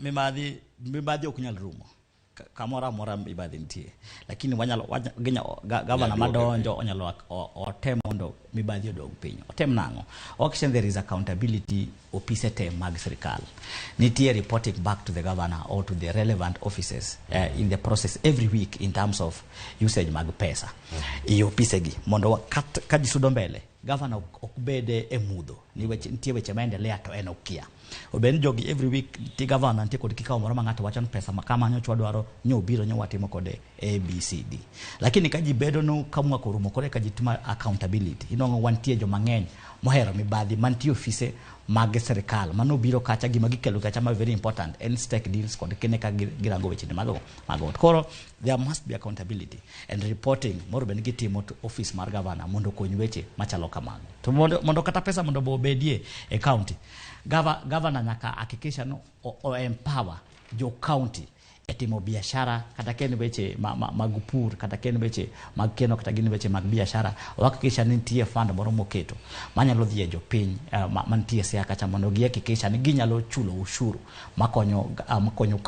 mibadhi okunyal rumo kamora mora mibadhi nitie lakini wanyalo gavana madonjo onyalo otem mondo mibadhi odog piny otem nango auction there is accountability opise tem mag sirkal nitie reporting back to the governor or to the relevant offices in the process every week in terms of usage mag pesa iyo opise gi mondo kaji sudo mbele governor okbede emudho nitie weche maendelea to en okia oben jogi every week ti governor ntie kod kikao moro mangato wachon pesa makama nyochwa dwaro nyobiro nyowatimo kode ABCD lakini kaji bedo no kamwa korumo kore kaji tuma accountability inongo wantie jo mangeny mohero mibadhi mantie office mag serikal mano biro kacha gima gikelo kacha ma very important and stake deals kod kene ka girango weche mago koro there must be accountability and reporting moro ben gitimo to office mar governor mondo kony weche machalo kamago to mondo kata pesa mondo bodie e county governor nyaka hakikisha no o empower jo county etimo biashara kata ken weche magupur kata ken weche magkeno kata gin weche mag biashara hakikisha ni nitie fund moro moketo manyalo dhie jo piny mantie siaka cha mondo gihakikisha ni ginyalo chulo ushuru makonyo